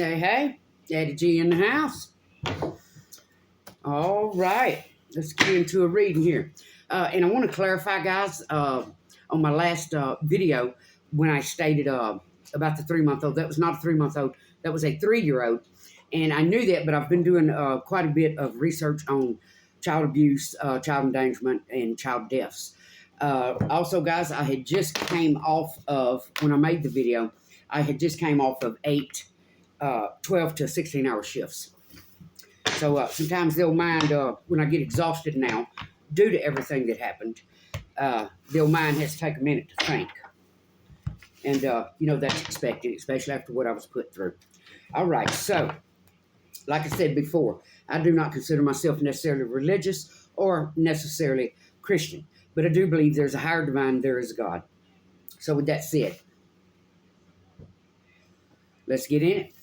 Hey, hey, Daddy G in the house. All right, let's get into a reading here. And I want to clarify, guys, on my last video when I stated about the 3-month-old. That was not a 3-month-old. That was a 3-year-old. And I knew that, but I've been doing quite a bit of research on child abuse, child endangerment, and child deaths. Also, guys, I had just came off of, when I made the video, I had just came off of 12 to 16-hour shifts. So sometimes they'll mind when I get exhausted now, due to everything that happened, they'll mind has to take a minute to think. And, that's expected, especially after what I was put through. All right, so, like I said before, I do not consider myself necessarily religious or necessarily Christian. But I do believe there's a higher divine, there is a God. So with that said, let's get in it.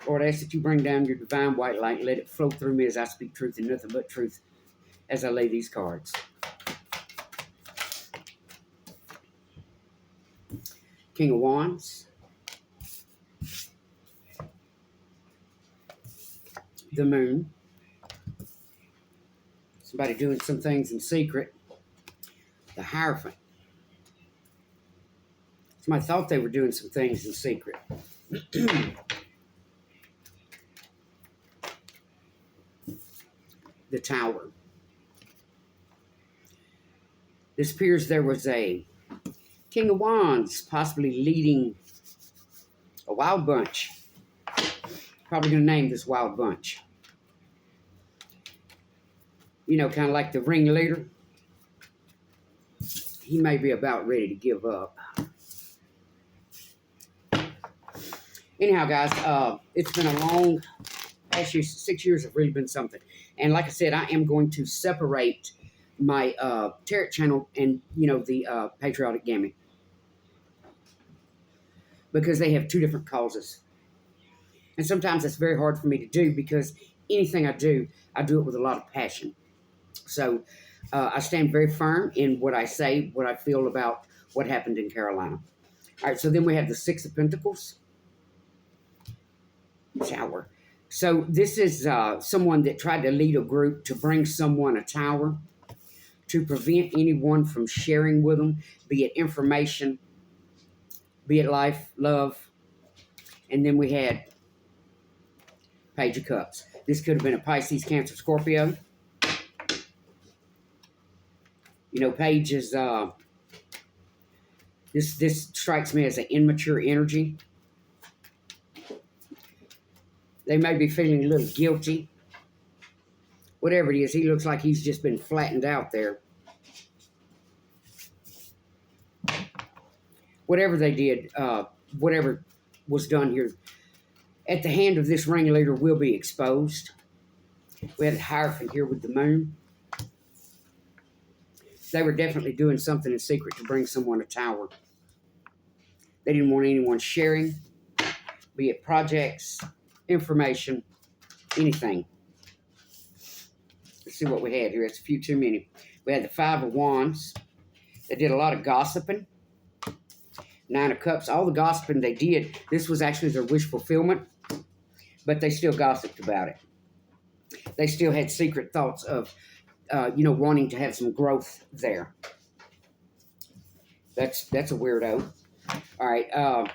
Lord, I ask that you bring down your divine white light and let it flow through me as I speak truth and nothing but truth as I lay these cards. King of Wands. The Moon. Somebody doing some things in secret. The Hierophant. Somebody thought they were doing some things in secret. The Tower. This appears there was a King of Wands possibly leading a wild bunch. Probably going to name this wild bunch. Kind of like the ringleader. He may be about ready to give up. Anyhow, guys, it's been a long, actually 6 years have really been something. And like I said, I am going to separate my tarot channel and, the Patriotic Gamut. Because they have two different causes. And sometimes it's very hard for me to do because anything I do it with a lot of passion. So I stand very firm in what I say, what I feel about what happened in Carolina. All right, so then we have the Six of Pentacles. Tower. So this is someone that tried to lead a group to bring someone a tower to prevent anyone from sharing with them, be it information, be it life, love. And then we had Page of Cups. This could have been a Pisces, Cancer, Scorpio. Page is, this strikes me as an immature energy. They may be feeling a little guilty. Whatever it is, he looks like he's just been flattened out there. Whatever they did, whatever was done here, at the hand of this ringleader will be exposed. We had a Hierophant here with the Moon. They were definitely doing something in secret to bring someone a tower. They didn't want anyone sharing, be it projects, information, anything. Let's see what we had here. It's a few too many. We had the Five of Wands. They did a lot of gossiping. Nine of Cups. All the gossiping they did, this was actually their wish fulfillment, but they still gossiped about it. They still had secret thoughts of, wanting to have some growth there. That's a weirdo. All right.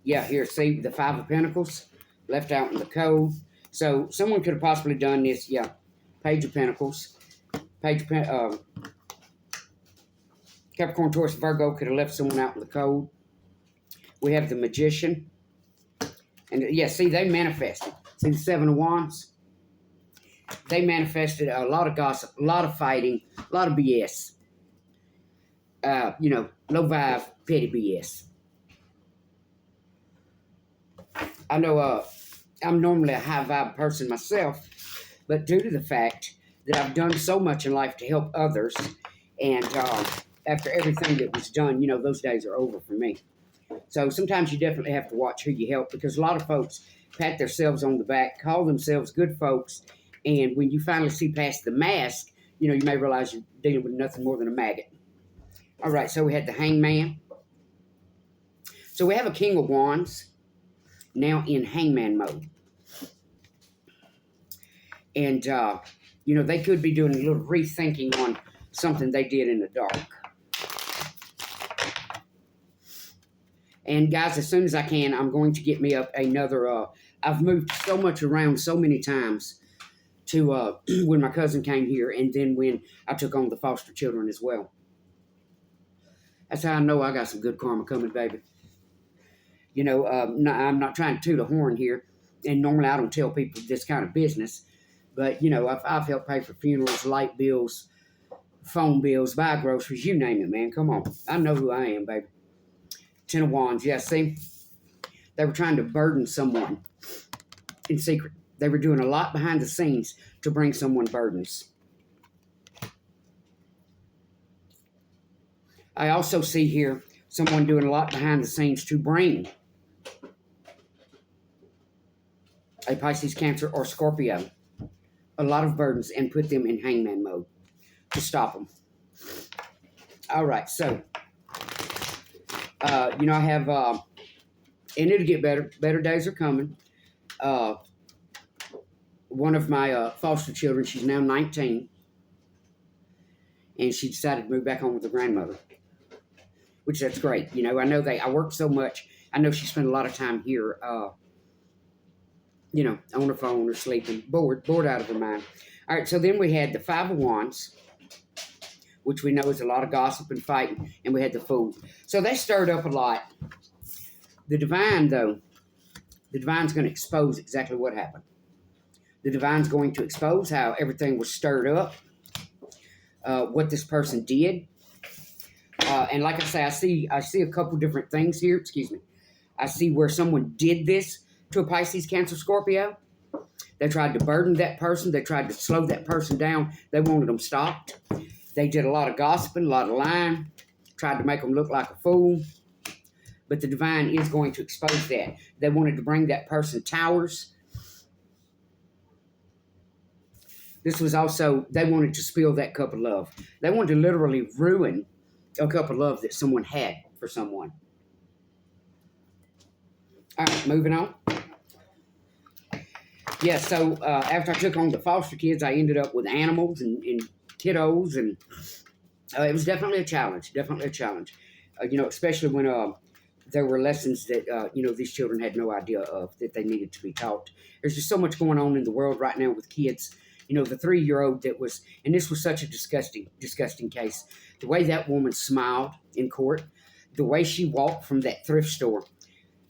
Here, see, the Five of Pentacles. Left out in the cold. So someone could have possibly done this. Yeah. Page of Pentacles. Capricorn, Taurus, Virgo could have left someone out in the cold. We have the Magician. And see, they manifested. See the Seven of Wands? They manifested a lot of gossip, a lot of fighting, a lot of BS. Low vibe, petty BS. I know I'm normally a high vibe person myself, but due to the fact that I've done so much in life to help others, and after everything that was done, those days are over for me. So sometimes you definitely have to watch who you help, because a lot of folks pat themselves on the back, call themselves good folks, and when you finally see past the mask, you may realize you're dealing with nothing more than a maggot. All right, so we had the Hangman. So we have a King of Wands. now in hangman mode. And, they could be doing a little rethinking on something they did in the dark. And guys, as soon as I can, I'm going to get me up another, I've moved so much around so many times to when my cousin came here, and then when I took on the foster children as well. That's how I know I got some good karma coming, baby. I'm not trying to toot a horn here, and normally I don't tell people this kind of business, but, I've helped pay for funerals, light bills, phone bills, buy groceries, you name it, man. Come on. I know who I am, baby. 10 of Wands, yeah, see? They were trying to burden someone in secret. They were doing a lot behind the scenes to bring someone burdens. I also see here someone doing a lot behind the scenes to bring a Pisces, Cancer, or Scorpio a lot of burdens and put them in hangman mode to stop them. All right, so, I have, and it'll get better. Better days are coming. One of my foster children, she's now 19, and she decided to move back home with her grandmother, which that's great. I know I work so much. I know she spent a lot of time here, on her phone or sleeping, bored out of her mind. All right, so then we had the Five of Wands, which we know is a lot of gossip and fighting, and we had the Fool. So they stirred up a lot. The Divine's going to expose exactly what happened. The Divine's going to expose how everything was stirred up, what this person did. And like I say, I see a couple different things here. Excuse me. I see where someone did this to a Pisces, Cancer, Scorpio. They tried to burden that person. They tried to slow that person down. They wanted them stopped. They did a lot of gossiping, a lot of lying, tried to make them look like a fool. But the Divine is going to expose that. They wanted to bring that person towers. This was also, they wanted to spill that cup of love. They wanted to literally ruin a cup of love that someone had for someone. All right, moving on. Yeah, so after I took on the foster kids, I ended up with animals and kiddos, and it was definitely a challenge, especially when there were lessons that, these children had no idea of that they needed to be taught. There's just so much going on in the world right now with kids. The 3-year-old that was, and this was such a disgusting case. The way that woman smiled in court, the way she walked from that thrift store,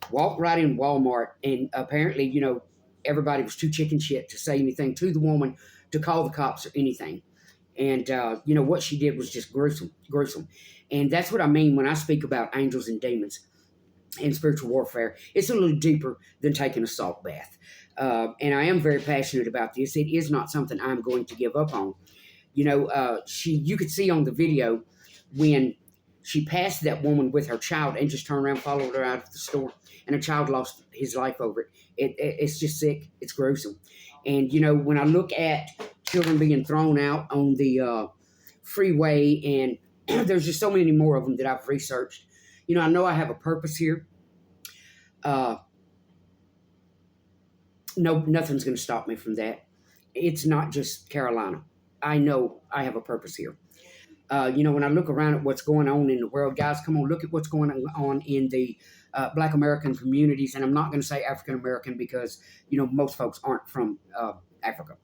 walked right in Walmart, and apparently, everybody was too chicken shit to say anything to the woman, to call the cops or anything. And, what she did was just gruesome. And that's what I mean when I speak about angels and demons and spiritual warfare. It's a little deeper than taking a salt bath. And I am very passionate about this. It is not something I'm going to give up on. You could see on the video when she passed that woman with her child and just turned around, followed her out of the store, and her child lost his life over it. It's just sick. It's gruesome. And, when I look at children being thrown out on the freeway, and there's just so many more of them that I've researched. I know I have a purpose here. No, nothing's going to stop me from that. It's not just Carolina. I know I have a purpose here. When I look around at what's going on in the world, guys, come on, look at what's going on in the Black American communities. And I'm not going to say African American because, most folks aren't from Africa.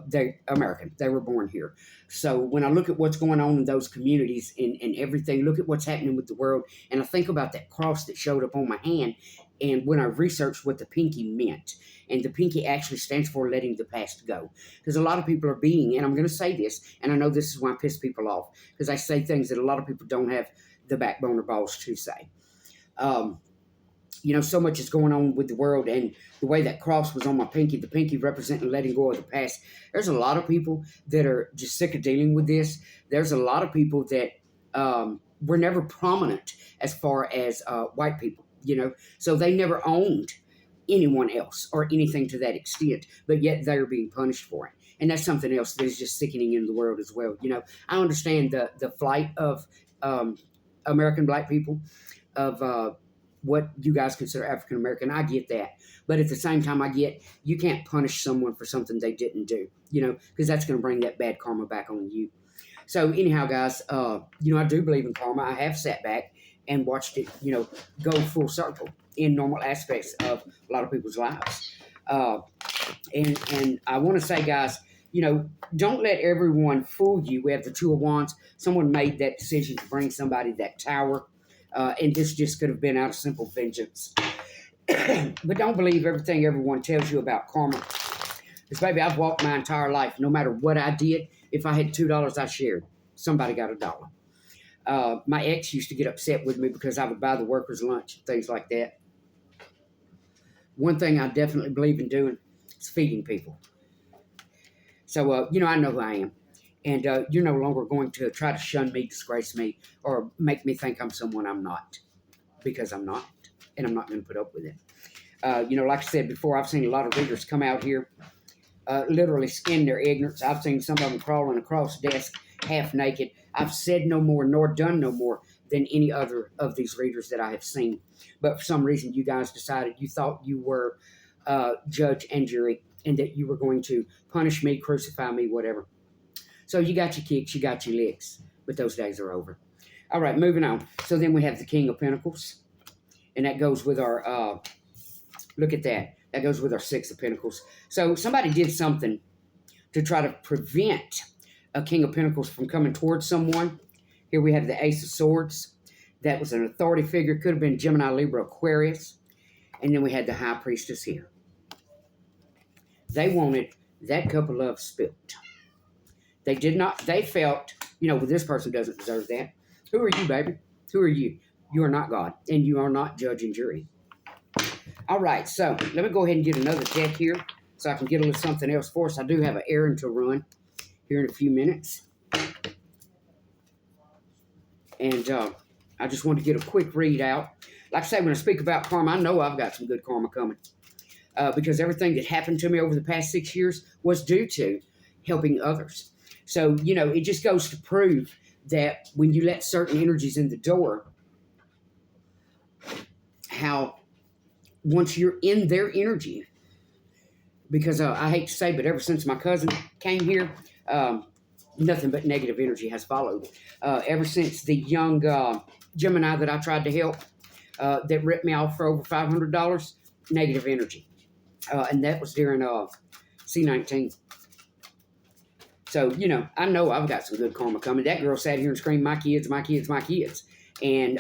They're American. They were born here. So when I look at what's going on in those communities and everything, look at what's happening with the world. And I think about that cross that showed up on my hand. And when I researched what the pinky meant, and the pinky actually stands for letting the past go. Because a lot of people are being, and I'm going to say this, and I know this is why I piss people off, because I say things that a lot of people don't have the backbone or balls to say. So much is going on with the world, and the way that cross was on my pinky, the pinky representing letting go of the past. There's a lot of people that are just sick of dealing with this. There's a lot of people that were never prominent as far as white people, so they never owned anyone else or anything to that extent, but yet they're being punished for it. And that's something else that is just sickening in the world as well. I understand the flight of American Black people, of what you guys consider African American. I get that. But at the same time, I get you can't punish someone for something they didn't do, because that's going to bring that bad karma back on you. So anyhow, guys, I do believe in karma. I have sat back and watched it, go full circle in normal aspects of a lot of people's lives. And I want to say, guys, don't let everyone fool you. We have the Two of Wands. Someone made that decision to bring somebody that tower, and this just could have been out of simple vengeance. But don't believe everything everyone tells you about karma. Because, baby, I've walked my entire life. No matter what I did, if I had $2 I shared, somebody got $1. My ex used to get upset with me because I would buy the workers lunch and things like that. One thing I definitely believe in doing is feeding people. So, I know who I am. And you're no longer going to try to shun me, disgrace me, or make me think I'm someone I'm not. Because I'm not. And I'm not going to put up with it. Like I said before, I've seen a lot of readers come out here literally skin their ignorance. I've seen some of them crawling across desk half naked. I've said no more nor done no more than any other of these readers that I have seen. But for some reason, you guys decided you thought you were judge and jury and that you were going to punish me, crucify me, whatever. So you got your kicks, you got your licks, but those days are over. All right, moving on. So then we have the King of Pentacles, and that goes with our, look at that. That goes with our Six of Pentacles. So somebody did something to try to prevent a King of Pentacles from coming towards someone. Here we have the Ace of Swords. That was an authority figure. Could have been Gemini, Libra, Aquarius. And then we had the High Priestess here. They wanted that cup of love spilt. They did not, they felt, well, this person doesn't deserve that. Who are you, baby? Who are you? You are not God, and you are not judge and jury. All right, so let me go ahead and get another deck here so I can get a little something else for us. I do have an errand to run here in a few minutes. And I just want to get a quick read out. Like I say, when I speak about karma, I know I've got some good karma coming. Because everything that happened to me over the past 6 years was due to helping others. So, it just goes to prove that when you let certain energies in the door, how once you're in their energy, because I hate to say, but ever since my cousin came here, nothing but negative energy has followed. Ever since the young Gemini that I tried to help that ripped me off for over $500, negative energy. And that was during C19. So, I know I've got some good karma coming. That girl sat here and screamed, my kids, my kids, my kids. And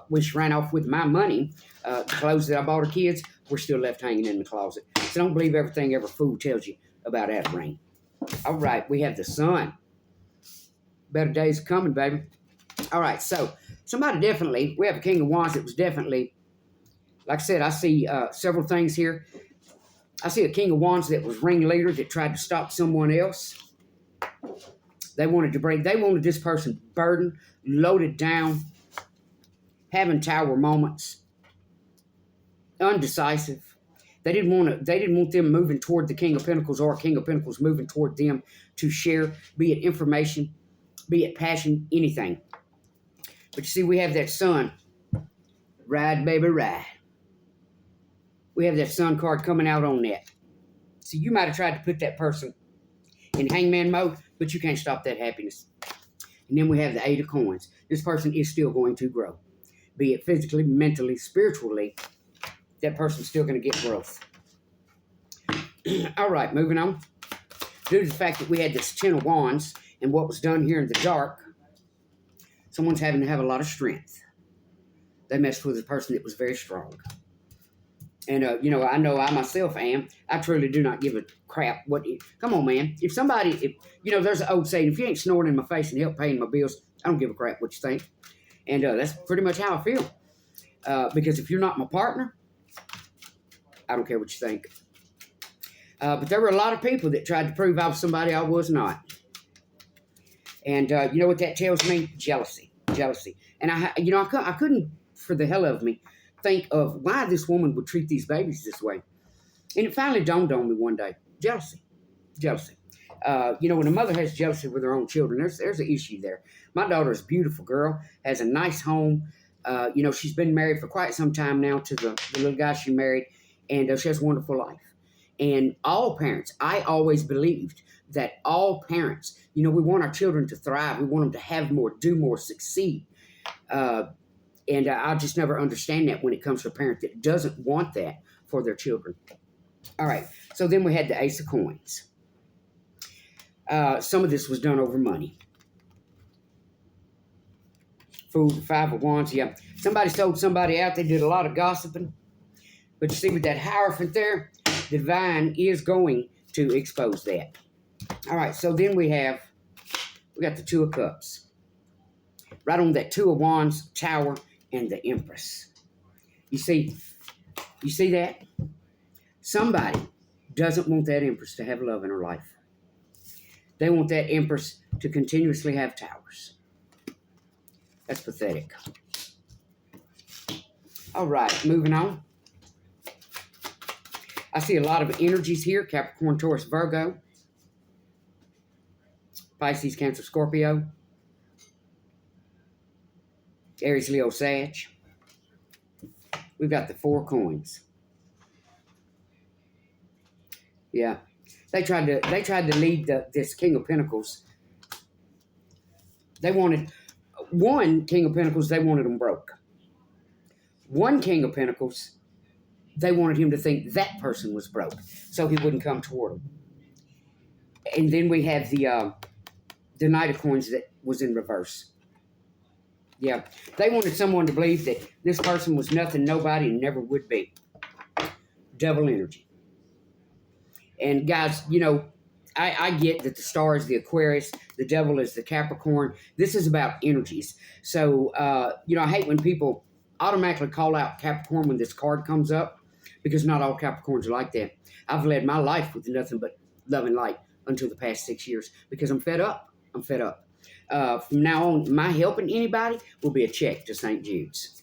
when she ran off with my money, the clothes that I bought her kids were still left hanging in the closet. So don't believe everything every fool tells you about that rain. All right, we have the Sun. Better days are coming, baby. All right, so somebody definitely, we have a King of Wands that was definitely, like I said, I see several things here. I see a King of Wands that was ringleader that tried to stop someone else. They wanted this person burdened, loaded down, having tower moments, undecisive. They didn't want them moving toward the King of Pentacles or King of Pentacles moving toward them to share, be it information, be it passion, anything. But you see, we have that Sun. Ride, baby, ride. We have that Sun card coming out on that. So you might have tried to put that person in hangman mode, but you can't stop that happiness. And then we have the Eight of Coins. This person is still going to grow. Be it physically, mentally, spiritually, that person's still going to get growth. All right, moving on. Due to the fact that we had this Ten of Wands and what was done here in the dark, someone's having to have a lot of strength. They messed with a person that was very strong. And, I know I myself am. I truly do not give a crap. Come on, man. If there's an old saying, if you ain't snoring in my face and help paying my bills, I don't give a crap what you think. And that's pretty much how I feel. Because if you're not my partner, I don't care what you think. But there were a lot of people that tried to prove I was somebody I was not. And you know what that tells me? Jealousy. And I couldn't, for the hell of me, think of why this woman would treat these babies this way. And it finally dawned on me one day. Jealousy. When a mother has jealousy with her own children, there's an issue there. My daughter is a beautiful girl, has a nice home, She's been married for quite some time now to the little guy she married, and she has a wonderful life. And all parents, I always believed that all parents, we want our children to thrive. We want them to have more, do more, succeed. And I just never understand that when it comes to a parent that doesn't want that for their children. All right, so then we had the Ace of Coins. Some of this was done over money. Fool, the Five of Wands, yeah. Somebody sold somebody out. They did a lot of gossiping. But you see with that Hierophant there, the divine is going to expose that. All right, so then we got the Two of Cups. Right on that Two of Wands, Tower, and the Empress. You see that? Somebody doesn't want that Empress to have love in her life. They want that Empress to continuously have towers. That's pathetic. All right, moving on. I see a lot of energies here. Capricorn, Taurus, Virgo. Pisces, Cancer, Scorpio. Aries, Leo, Sag. We've got the Four of Coins. Yeah. They tried to lead this King of Pentacles. They wanted one King of Pentacles, they wanted him broke. One King of Pentacles, they wanted him to think that person was broke, so he wouldn't come toward him. And then we have the Knight of Coins that was in reverse. Yeah, they wanted someone to believe that this person was nothing, nobody, and never would be. Devil energy. And guys, I get that the star is the Aquarius, the devil is the Capricorn. This is about energies. So, I hate when people automatically call out Capricorn when this card comes up, because not all Capricorns are like that. I've led my life with nothing but love and light until the past 6 years, because I'm fed up. From now on, my helping anybody will be a check to St. Jude's.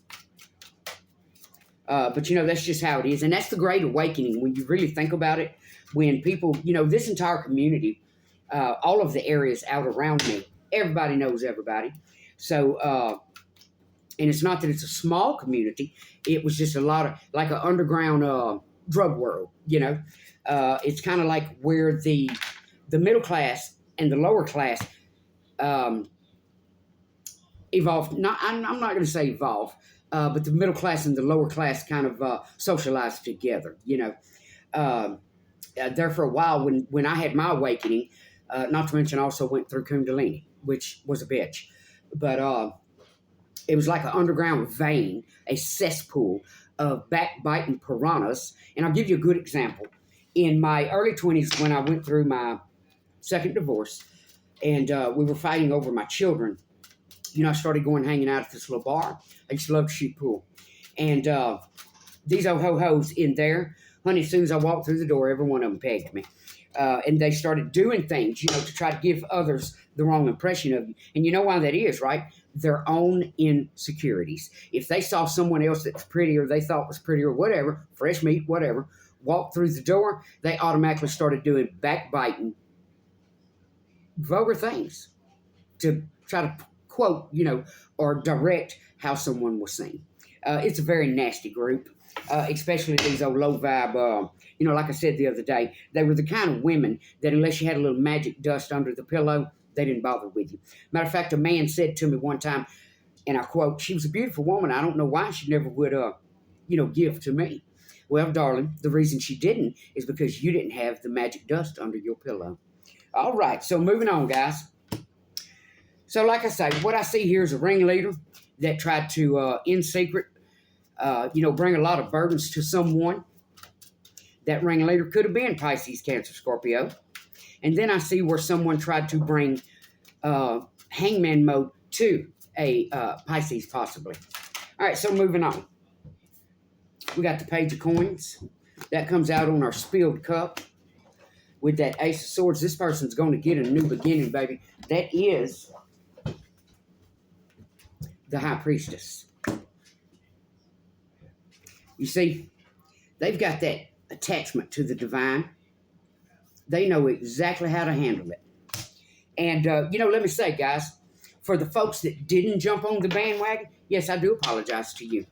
But, that's just how it is. And that's the Great Awakening when you really think about it. When people, this entire community, all of the areas out around me, everybody knows everybody. So, and it's not that it's a small community. It was just a lot of, like an underground drug world, It's kind of like where the middle class and the lower class evolved. I'm not going to say evolve, but the middle class and the lower class kind of socialized together, there for a while when I had my awakening, not to mention I also went through Kundalini, which was a bitch. But it was like an underground vein, a cesspool of backbiting piranhas. And I'll give you a good example. In my early 20s, when I went through my second divorce, and we were fighting over my children, I started going hanging out at this little bar. I used to love to shoot pool. And these old ho-hos in there, honey, as soon as I walked through the door, every one of them pegged me. And they started doing things, to try to give others the wrong impression of you. And you know why that is, right? Their own insecurities. If they saw someone else that's prettier, they thought was prettier, whatever, fresh meat, whatever, walked through the door, they automatically started doing backbiting, vulgar things to try to quote, or direct how someone was seen. It's a very nasty group. Especially these old low vibe, like I said the other day, they were the kind of women that unless you had a little magic dust under the pillow, they didn't bother with you. Matter of fact, a man said to me one time, and I quote, "She was a beautiful woman. I don't know why she never would, give to me." Well, darling, the reason she didn't is because you didn't have the magic dust under your pillow. All right, so moving on, guys. So like I say, what I see here is a ringleader that tried to, in secret, bring a lot of burdens to someone. That ringleader could have been Pisces, Cancer, Scorpio. And then I see where someone tried to bring hangman mode to a Pisces, possibly. All right, so moving on. We got the Page of Coins. That comes out on our spilled cup with that Ace of Swords. This person's going to get a new beginning, baby. That is the High Priestess. You see, they've got that attachment to the divine. They know exactly how to handle it. And, let me say, guys, for the folks that didn't jump on the bandwagon, Yes, I do apologize to you.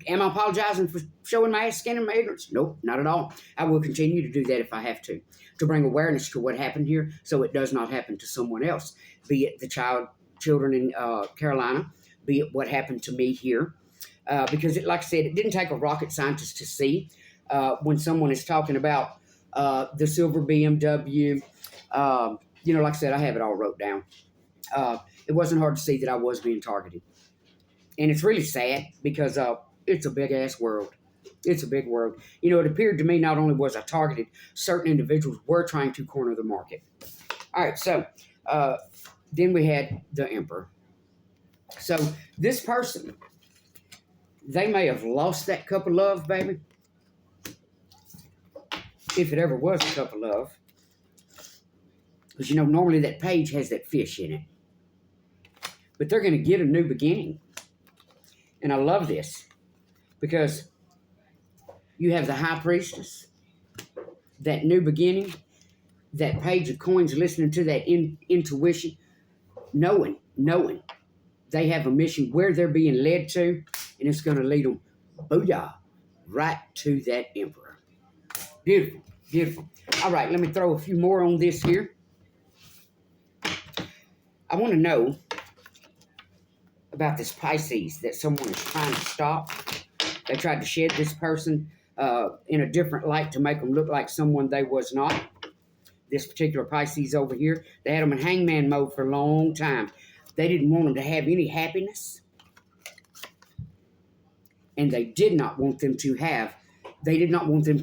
Am I apologizing for showing my skin and my ignorance? Nope, not at all. I will continue to do that if I have to bring awareness to what happened here so it does not happen to someone else, be it the children in Carolina, be it what happened to me here. Because, like I said, it didn't take a rocket scientist to see when someone is talking about the silver BMW. Like I said, I have it all wrote down. It wasn't hard to see that I was being targeted. And it's really sad because it's a big-ass world. It's a big world. It appeared to me not only was I targeted, certain individuals were trying to corner the market. All right, so then we had the Emperor. So this person, they may have lost that cup of love, baby. If it ever was a cup of love. Because, normally that page has that fish in it. But they're going to get a new beginning. And I love this. Because you have the High Priestess, that new beginning, that page of coins listening to that intuition, knowing they have a mission where they're being led to, and it's going to lead them, booyah, right to that Emperor. Beautiful, beautiful. All right, let me throw a few more on this here. I want to know about this Pisces that someone is trying to stop. They tried to shed this person in a different light to make them look like someone they was not. This particular Pisces over here, they had them in hangman mode for a long time. They didn't want them to have any happiness. And they did not want them to evolve. They did not want them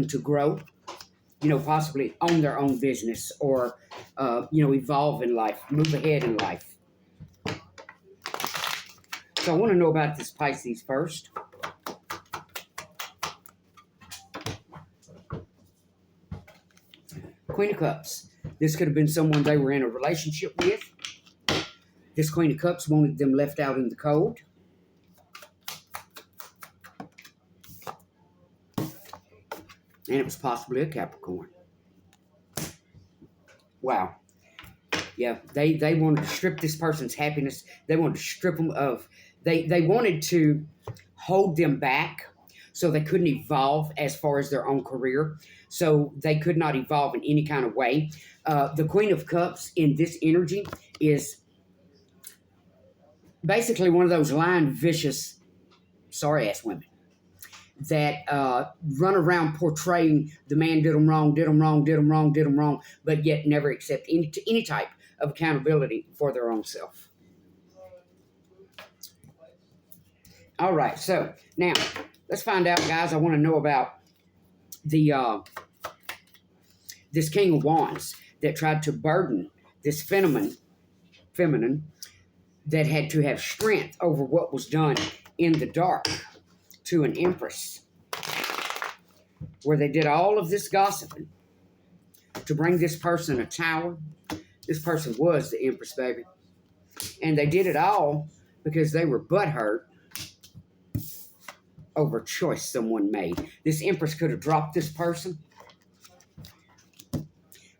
to grow, possibly own their own business or, evolve in life, move ahead in life. So I want to know about this Pisces first. Queen of Cups. This could have been someone they were in a relationship with. This Queen of Cups wanted them left out in the cold. And it was possibly a Capricorn. Wow. Yeah, they wanted to strip this person's happiness. They wanted to strip them of... They wanted to hold them back so they couldn't evolve as far as their own career. So they could not evolve in any kind of way. The Queen of Cups in this energy is basically one of those lying, vicious, sorry-ass women that run around portraying the man did them wrong, but yet never accept any type of accountability for their own self. All right, so now let's find out, guys. I want to know about the this King of Wands that tried to burden this feminine that had to have strength over what was done in the dark to an Empress, where they did all of this gossiping to bring this person a tower. This person was the Empress, baby. And they did it all because they were butthurt over a choice someone made. This Empress could have dropped this person.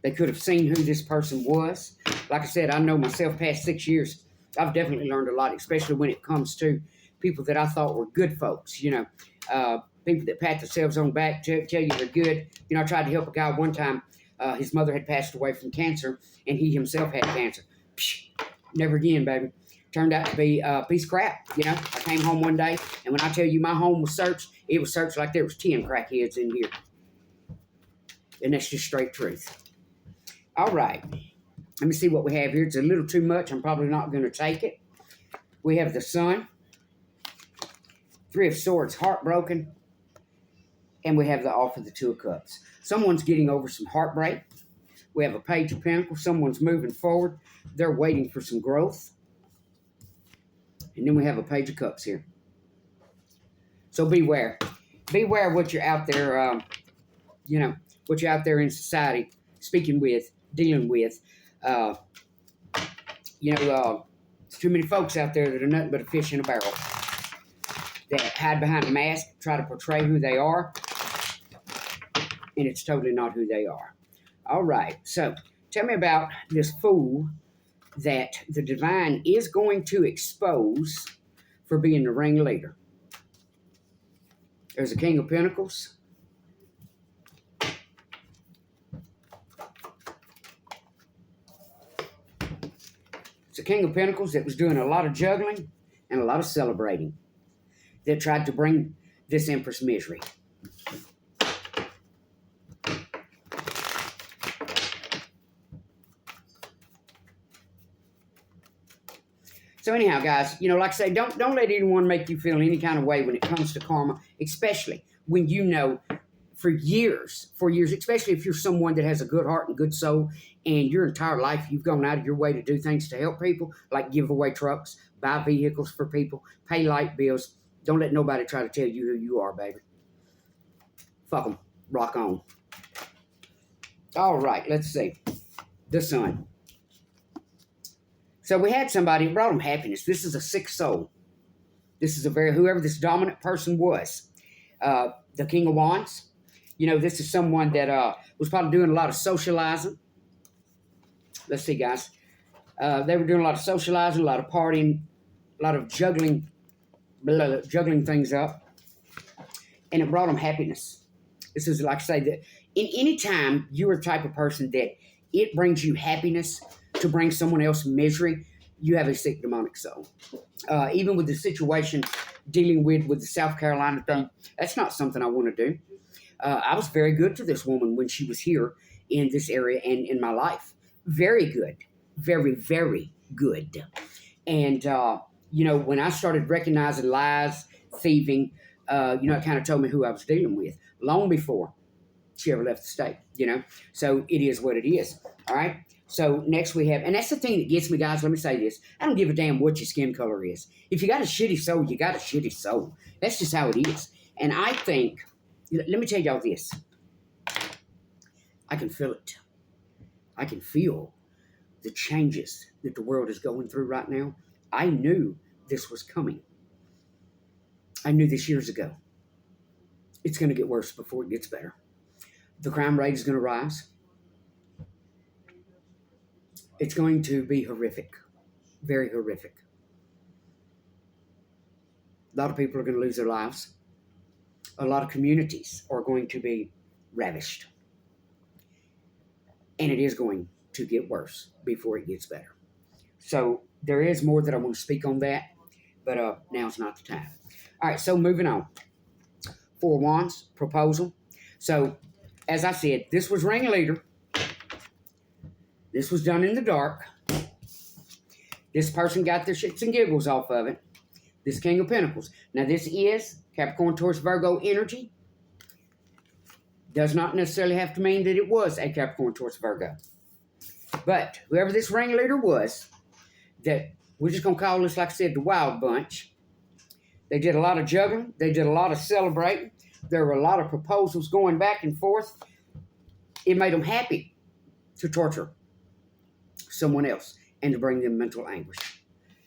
They could have seen who this person was. Like I said, I know myself, past 6 years, I've definitely learned a lot, especially when it comes to people that I thought were good folks, people that pat themselves on the back, tell you they're good. I tried to help a guy one time. His mother had passed away from cancer, and he himself had cancer. Psh, never again, baby. Turned out to be a piece of crap, I came home one day, and when I tell you my home was searched, it was searched like there was 10 crackheads in here. And that's just straight truth. All right. Let me see what we have here. It's a little too much. I'm probably not going to take it. We have the Sun. Three of Swords, heartbroken. And we have the Off of the Two of Cups. Someone's getting over some heartbreak. We have a Page of Pentacles. Someone's moving forward. They're waiting for some growth. And then we have a Page of Cups here. So beware. Beware what you're out there, what you're out there in society speaking with, dealing with. Too many folks out there that are nothing but a fish in a barrel. That hide behind a mask, try to portray who they are, and it's totally not who they are. All right, so tell me about this Fool that the divine is going to expose for being the ringleader. There's a King of Pentacles. It's a King of Pentacles that was doing a lot of juggling and a lot of celebrating, that tried to bring this Empress misery. So anyhow, guys, like I say, don't let anyone make you feel any kind of way when it comes to karma, especially when you know for years, especially if you're someone that has a good heart and good soul, and your entire life you've gone out of your way to do things to help people, like give away trucks, buy vehicles for people, pay light bills. Don't let nobody try to tell you who you are, baby. Fuck them. Rock on. All right, let's see. The Sun. So we had somebody who brought them happiness. This is a sick soul. This is whoever this dominant person was. The King of Wands. This is someone that was probably doing a lot of socializing. Let's see, guys. They were doing a lot of socializing, a lot of partying, a lot of juggling things up. And it brought them happiness. This is like I say, that in any time you're the type of person that it brings you happiness to bring someone else misery, you have a sick demonic soul. Even with the situation dealing with the South Carolina thing, that's not something I want to do. I was very good to this woman when she was here in this area and in my life. Very good. Very, very good. And, when I started recognizing lies, thieving, it kind of told me who I was dealing with long before she ever left the state, So it is what it is, all right? So next we have, and that's the thing that gets me, guys. Let me say this. I don't give a damn what your skin color is. If you got a shitty soul, you got a shitty soul. That's just how it is. And I think, let me tell y'all this. I can feel it. I can feel the changes that the world is going through right now. I knew this was coming. I knew this years ago. It's going to get worse before it gets better. The crime rate is going to rise. It's going to be horrific. Very horrific. A lot of people are going to lose their lives. A lot of communities are going to be ravished. And it is going to get worse before it gets better. So there is more that I want to speak on that, but now's not the time. All right, so moving on. 4 Wands, proposal. So, as I said, this was ringleader. This was done in the dark. This person got their shits and giggles off of it. This King of Pentacles. Now, this is Capricorn, Taurus, Virgo energy. Does not necessarily have to mean that it was a Capricorn, Taurus, Virgo. But whoever this ringleader was, that we're just going to call this, like I said, the Wild Bunch. They did a lot of juggling. They did a lot of celebrating. There were a lot of proposals going back and forth. It made them happy to torture someone else and to bring them mental anguish.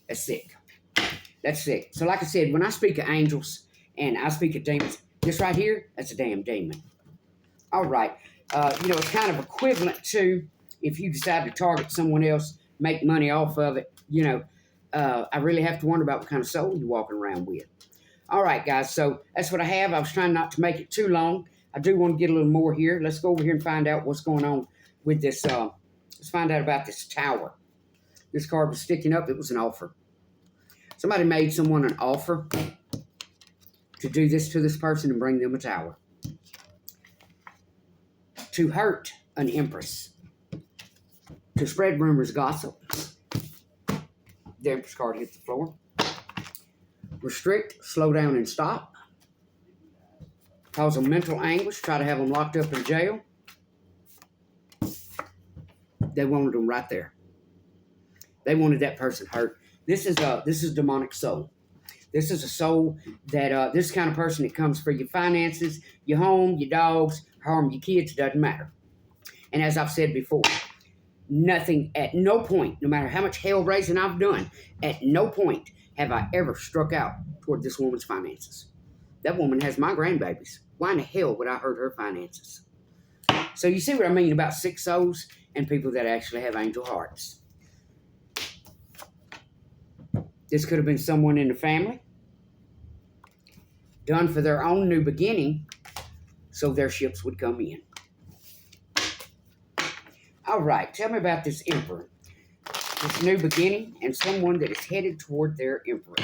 That's sick. That's sick. So like I said, when I speak of angels and I speak of demons, this right here, that's a damn demon. All right. It's kind of equivalent to if you decide to target someone else, make money off of it, I really have to wonder about what kind of soul you're walking around with. All right, guys, so that's what I have. I was trying not to make it too long. I do want to get a little more here. Let's go over here and find out what's going on with this. Let's find out about this tower. This card was sticking up. It was an offer. Somebody made someone an offer to do this to this person and bring them a tower. To hurt an empress. To spread rumors, gossip. The Empress card hits the floor. Restrict, slow down, and stop. Cause them mental anguish. Try to have them locked up in jail. They wanted them right there. They wanted that person hurt. This is demonic soul. This is a soul that this kind of person that comes for your finances, your home, your dogs, harm your kids, doesn't matter. And as I've said before, nothing, at no point, no matter how much hell raising I've done, at no point have I ever struck out toward this woman's finances. That woman has my grandbabies. Why in the hell would I hurt her finances? So you see what I mean about sick souls and people that actually have angel hearts. This could have been someone in the family, done for their own new beginning, so their ships would come in. All right, tell me about this Emperor. This new beginning and someone that is headed toward their Emperor.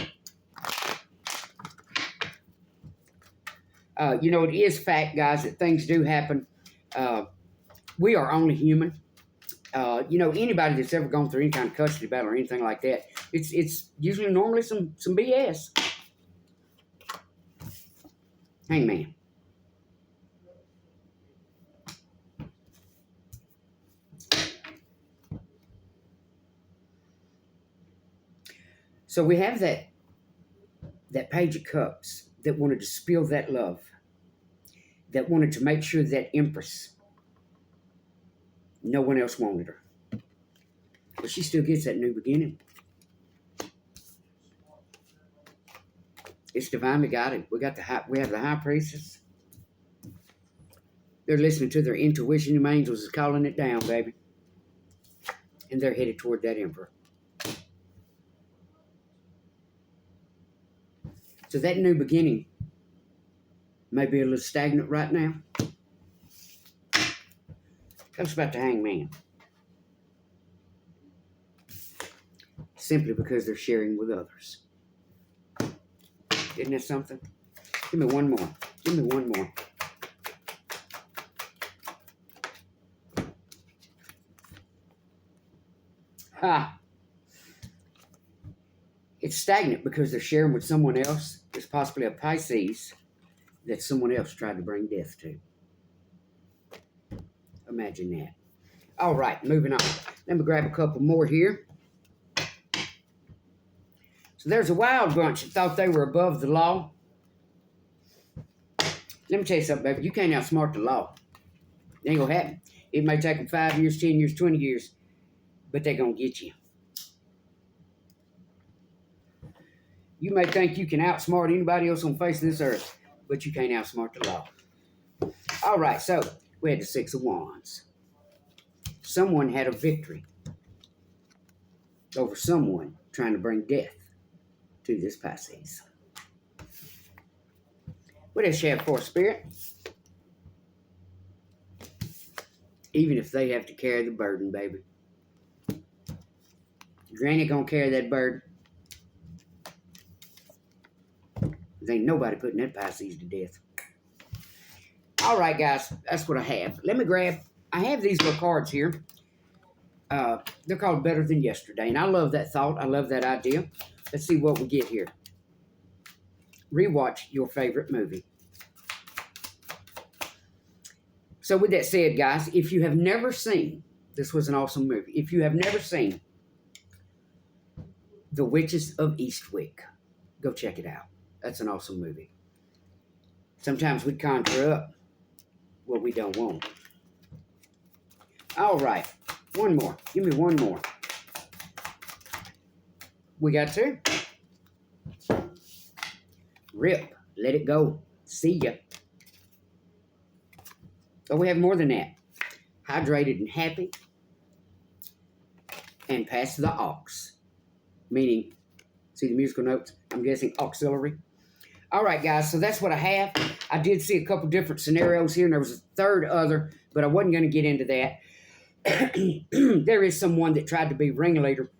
You know, it is fact, guys, that things do happen. We are only human. You know, anybody that's ever gone through any kind of custody battle or anything like that, it's usually normally some BS. Hangman. So we have that Page of Cups that wanted to spill that love, that wanted to make sure that Empress, no one else wanted her. But she still gets that new beginning. It's divinely guided. We have the High Priestess. They're listening to their intuition. Your angels is calling it down, baby. And they're headed toward that Emperor. So that new beginning may be a little stagnant right now. Tell us about the Hangman. Simply because they're sharing with others. Isn't that something? Give me one more. Give me one more. Ha! It's stagnant because they're sharing with someone else. It's possibly a Pisces that someone else tried to bring death to. Imagine that. All right, moving on. Let me grab a couple more here. So there's a wild bunch that thought they were above the law. Let me tell you something, baby. You can't outsmart the law. It ain't gonna happen. It may take them 5 years, 10 years, 20 years, but they're gonna get you. You may think you can outsmart anybody else on the face of this earth, but you can't outsmart the law. All right, so we had the Six of Wands. Someone had a victory over someone trying to bring death to this Pisces. What else you have for, Spirit? Even if they have to carry the burden, baby. Granny gonna carry that burden. There ain't nobody putting that Pisces to death. All right, guys, that's what I have. Let me grab, I have these little cards here. They're called Better Than Yesterday, and I love that thought. I love that idea. Let's see what we get here. Rewatch your favorite movie. So with that said, guys, if you have never seen, this was an awesome movie. If you have never seen The Witches of Eastwick, go check it out. That's an awesome movie. Sometimes we conjure up what we don't want. All right. One more. Give me one more. We got two. Rip. Let it go. See ya. Oh, we have more than that. Hydrated and happy. And pass the aux. Meaning, see the musical notes? I'm guessing auxiliary. All right, guys, so that's what I have. I did see a couple different scenarios here, and there was a third other, but I wasn't going to get into that. There is someone that tried to be ringleader.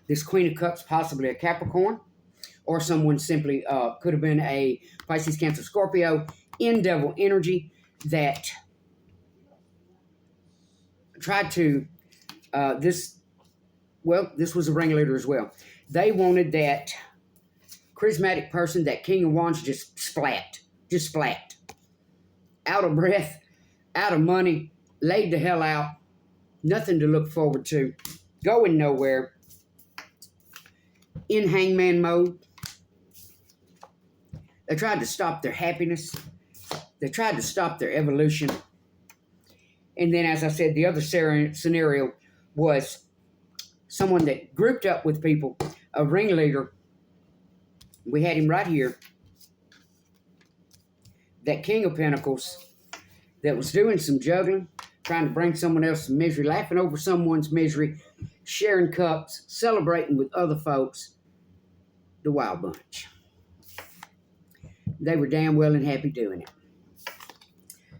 This Queen of Cups, possibly a Capricorn, or someone simply could have been a Pisces, Cancer, Scorpio, in devil energy that tried to, this was a ringleader as well. They wanted that charismatic person, that King of Wands, just splat. Out of breath, out of money, laid the hell out, nothing to look forward to, going nowhere, in hangman mode. They tried to stop their happiness. They tried to stop their evolution. And then, as I said, the other scenario was someone that grouped up with people, a ringleader. We had him right here. That King of Pentacles that was doing some juggling, trying to bring someone else some misery, laughing over someone's misery, sharing cups, celebrating with other folks, the Wild Bunch. They were damn well and happy doing it.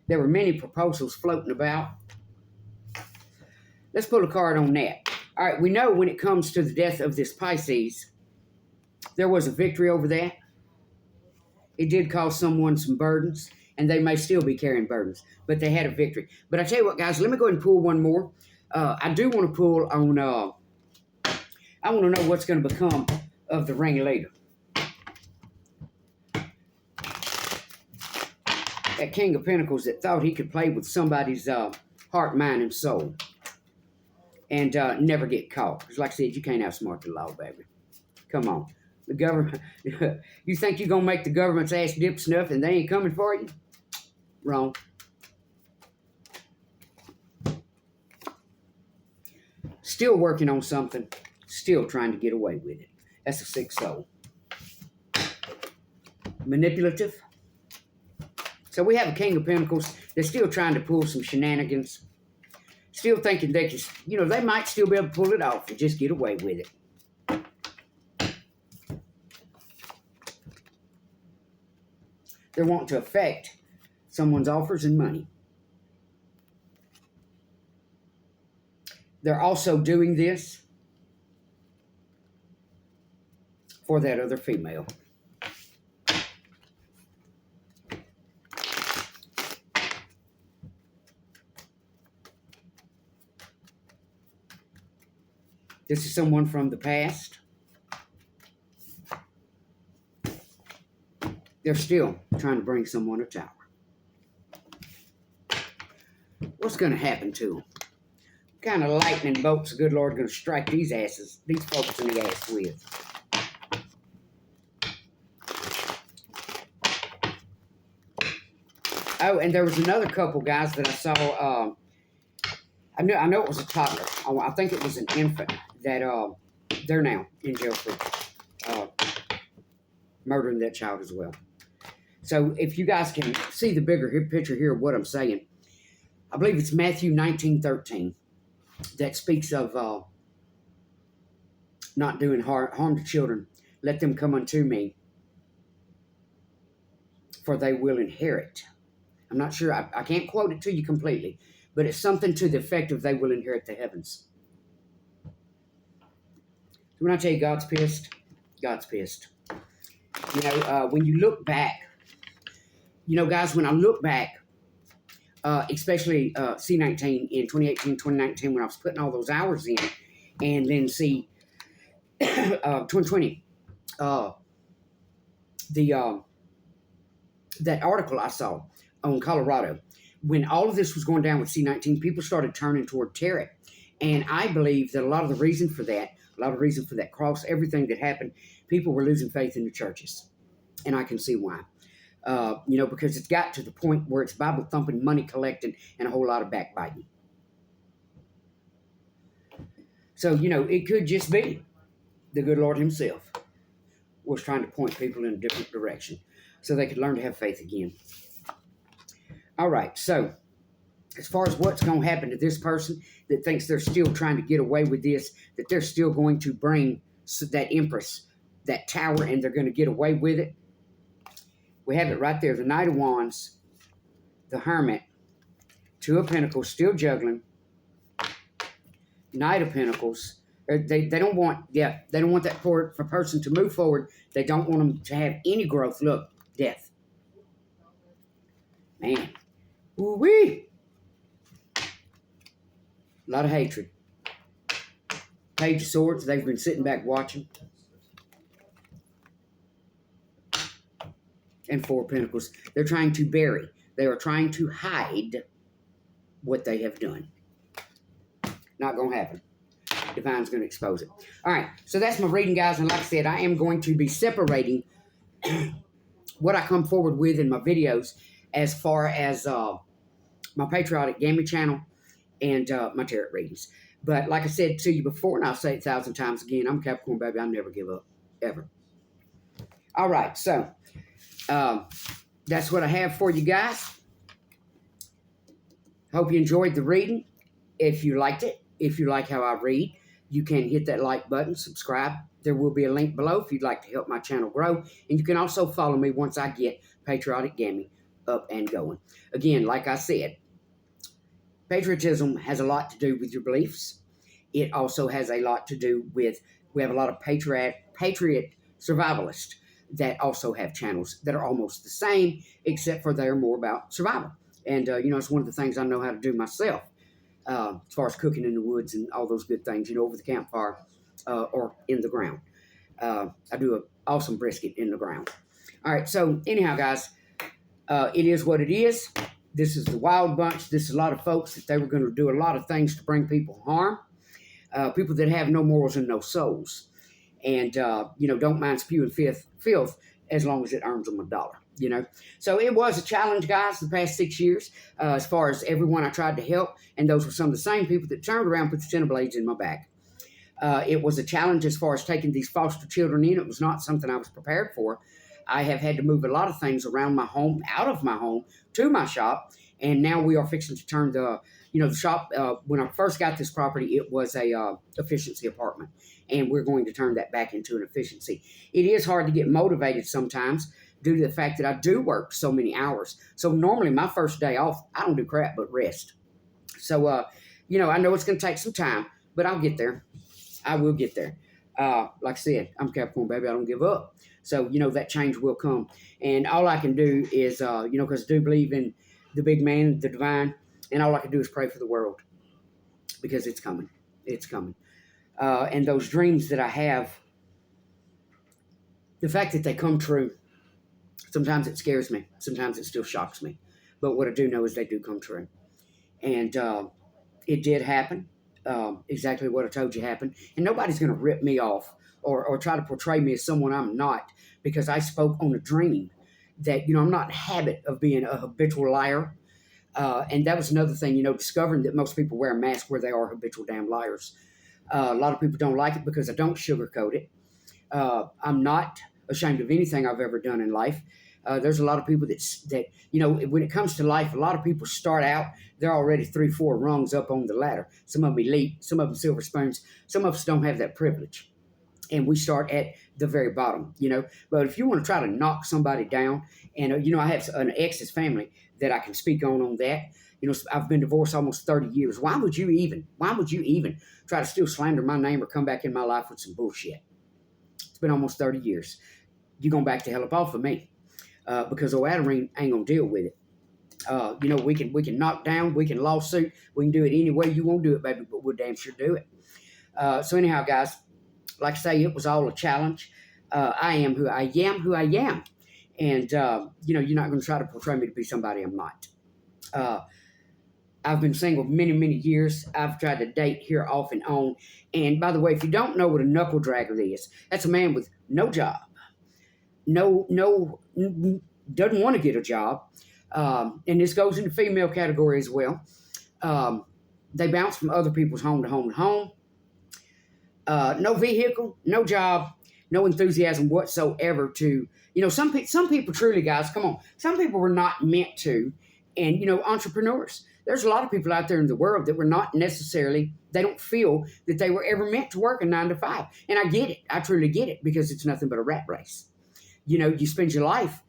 There were many proposals floating about. Let's pull a card on that. All right, we know when it comes to the death of this Pisces, there was a victory over that. It did cause someone some burdens, and they may still be carrying burdens, but they had a victory. But I tell you what, guys, let me go ahead and pull one more. I do want to pull on, I want to know what's going to become of the ringleader. That King of Pentacles that thought he could play with somebody's heart, mind, and soul and never get caught. Because like I said, you can't outsmart the law, baby. Come on. The government, you think you're going to make the government's ass dip snuff and they ain't coming for you? Wrong. Still working on something, still trying to get away with it. That's a sick soul. Manipulative. So we have a King of Pentacles. They're still trying to pull some shenanigans. Still thinking they can, you know, they might still be able to pull it off and just get away with it. They're wanting to affect someone's offers and money. They're also doing this for that other female. This is someone from the past. They're still trying to bring someone a tower. What's going to happen to them? What kind of lightning bolts the good Lord going to strike these asses, these folks in the ass with? Oh, and there was another couple, guys, that I saw. I know it was a toddler. I think it was an infant that they're now in jail for murdering that child as well. So if you guys can see the bigger picture here of what I'm saying, I believe it's Matthew 19:13 that speaks of not doing harm to children. Let them come unto me, for they will inherit. I'm not sure. I can't quote it to you completely, but it's something to the effect of they will inherit the heavens. So when I tell you God's pissed, God's pissed. You know, when you look back, you know, guys, when I look back, especially C19 in 2018, 2019, when I was putting all those hours in, and then see 2020, that article I saw on Colorado, when all of this was going down with C19, people started turning toward tarot. And I believe that a lot of the reason for that cross, everything that happened, people were losing faith in the churches. And I can see why. You know, because it's got to the point where it's Bible thumping, money collecting, and a whole lot of backbiting. So, you know, it could just be the good Lord himself was trying to point people in a different direction so they could learn to have faith again. All right, so as far as what's going to happen to this person that thinks they're still trying to get away with this, that they're still going to bring that Empress, that tower, and they're going to get away with it, we have it right there. The Knight of Wands, the Hermit, Two of Pentacles, still juggling, Knight of Pentacles. They don't want that for person to move forward. They don't want them to have any growth. Look, death. Man. Ooh-wee. A lot of hatred. Page of Swords, they've been sitting back watching. And Four of Pentacles. They're trying to bury. They are trying to hide what they have done. Not going to happen. Divine's going to expose it. All right, so that's my reading, guys. And like I said, I am going to be separating what I come forward with in my videos as far as my Patriotic Gaming channel and my tarot readings. But like I said to you before, and I'll say it 1,000 times again, I'm Capricorn, baby. I'll never give up, ever. All right, so that's what I have for you guys. Hope you enjoyed the reading. If you liked it, if you like how I read, you can hit that like button, subscribe. There will be a link below if you'd like to help my channel grow. And you can also follow me once I get Patriotic Gammy up and going. Again, like I said, patriotism has a lot to do with your beliefs. It also has a lot to do with, we have a lot of patriot survivalists that also have channels that are almost the same, except for they're more about survival. And, it's one of the things I know how to do myself, as far as cooking in the woods and all those good things, over the campfire or in the ground. I do an awesome brisket in the ground. All right, so anyhow, guys, it is what it is. This is the Wild Bunch. This is a lot of folks that they were going to do a lot of things to bring people harm. People that have no morals and no souls. And, don't mind spewing filth as long as it earns them $1, So it was a challenge, guys, the past 6 years, as far as everyone I tried to help. And those were some of the same people that turned around and put the 10 blades in my back. It was a challenge as far as taking these foster children in. It was not something I was prepared for. I have had to move a lot of things around my home, out of my home, to my shop. And now we are fixing to turn the shop. When I first got this property, it was a efficiency apartment. And we're going to turn that back into an efficiency. It is hard to get motivated sometimes due to the fact that I do work so many hours. So normally my first day off, I don't do crap but rest. So, I know it's going to take some time, but I'll get there. I will get there. Like I said, I'm Capricorn, baby. I don't give up. So, that change will come. And all I can do is, because I do believe in the big man, the divine, and all I can do is pray for the world because it's coming. It's coming. And those dreams that I have, the fact that they come true, sometimes it scares me. Sometimes it still shocks me. But what I do know is they do come true. And it did happen. Exactly what I told you happened. And nobody's going to rip me off or try to portray me as someone I'm not because I spoke on a dream that, I'm not in the habit of being a habitual liar. And that was another thing, discovering that most people wear a mask where they are habitual damn liars. A lot of people don't like it because I don't sugarcoat it. I'm not ashamed of anything I've ever done in life. There's a lot of people that when it comes to life, a lot of people start out, they're already 3-4 rungs up on the ladder. Some of them elite, some of them silver spoons. Some of us don't have that privilege. And we start at the very bottom, But if you want to try to knock somebody down, and, I have an ex's family that I can speak on that. I've been divorced almost 30 years. Why would you even try to still slander my name or come back in my life with some bullshit? It's been almost 30 years. You're going back to hell up off of me. Because old Adam ain't going to deal with it. We can knock down, we can lawsuit, we can do it any way you want to do it, baby, but we'll damn sure do it. So anyhow, guys, like I say, it was all a challenge. I am who I am. And, you're not going to try to portray me to be somebody I'm not. I've been single many, many years. I've tried to date here off and on. And by the way, if you don't know what a knuckle dragger is, that's a man with no job. Doesn't want to get a job. And this goes in the female category as well. They bounce from other people's home to home to home. No vehicle, no job, no enthusiasm whatsoever to, some people truly, guys, come on. Some people were not meant to. And, entrepreneurs. There's a lot of people out there in the world that were not necessarily, they don't feel that they were ever meant to work a 9 to 5. And I get it. I truly get it because it's nothing but a rat race. You spend your life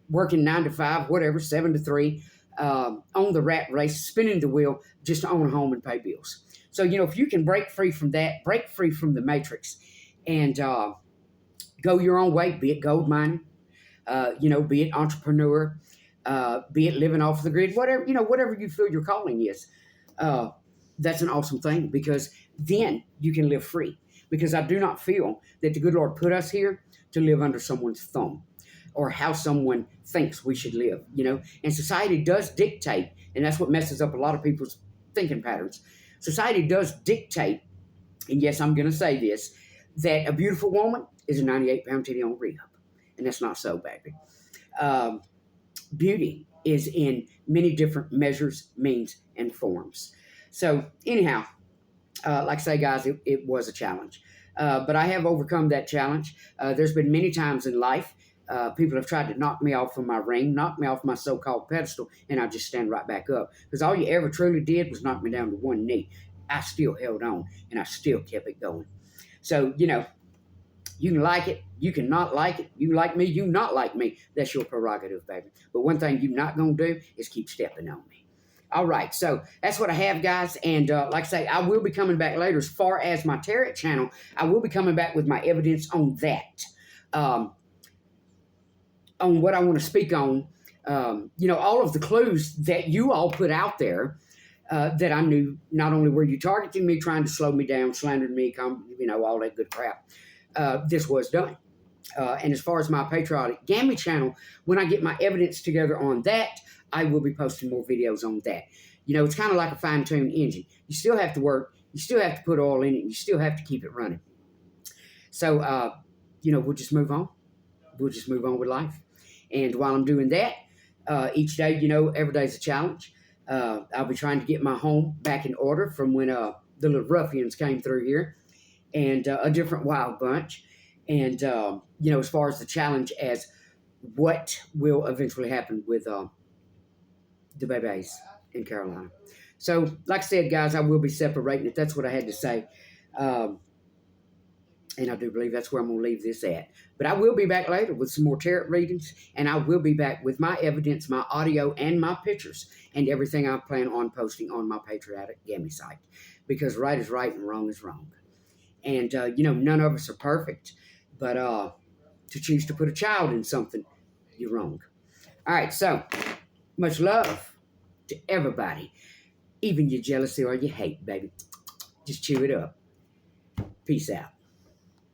working 9 to 5, whatever, 7 to 3, on the rat race, spinning the wheel just to own a home and pay bills. So, if you can break free from that, break free from the matrix and go your own way, be it gold mining, be it entrepreneur, be it living off the grid, whatever you feel your calling is, that's an awesome thing because then you can live free. Because I do not feel that the good Lord put us here to live under someone's thumb or how someone thinks we should live, And society does dictate, and that's what messes up a lot of people's thinking patterns. Society does dictate, and yes, I'm going to say this, that a beautiful woman is a 98-pound titty on rehab. And that's not so, baby. Beauty is in many different measures, means, and forms. So anyhow, like I say, guys, it was a challenge. But I have overcome that challenge. There's been many times in life people have tried to knock me off of my ring, knock me off my so-called pedestal, and I just stand right back up. Because all you ever truly did was knock me down to one knee. I still held on and I still kept it going. So, you know, you can like it, you can not like it. You like me, you not like me. That's your prerogative, baby. But one thing you're not going to do is keep stepping on me. All right, so that's what I have, guys. And like I say, I will be coming back later as far as my tarot channel. I will be coming back with my evidence on that, on what I want to speak on. You know, all of the clues that you all put out there that I knew. Not only were you targeting me, trying to slow me down, slandering me, you know, all that good crap. This was done. And as far as my Patriotic Gammy channel, when I get my evidence together on that, I will be posting more videos on that. You know, it's kind of like a fine-tuned engine. You still have to work. You still have to put oil in it. You still have to keep it running. So, you know, we'll just move on. We'll just move on with life. And while I'm doing that, each day, you know, every day's a challenge. I'll be trying to get my home back in order from when the little ruffians came through here, and a different wild bunch. And, you know, as far as the challenge as what will eventually happen with the babies in Carolina. So, like I said, guys, I will be separating it. That's what I had to say. And I do believe that's where I'm going to leave this at. But I will be back later with some more tarot readings, and I will be back with my evidence, my audio, and my pictures, and everything I plan on posting on my Patriotic Gammy site. Because right is right and wrong is wrong. And, you know, none of us are perfect. But to choose to put a child in something, you're wrong. All right, so much love to everybody. Even your jealousy or your hate, baby. Just chew it up. Peace out.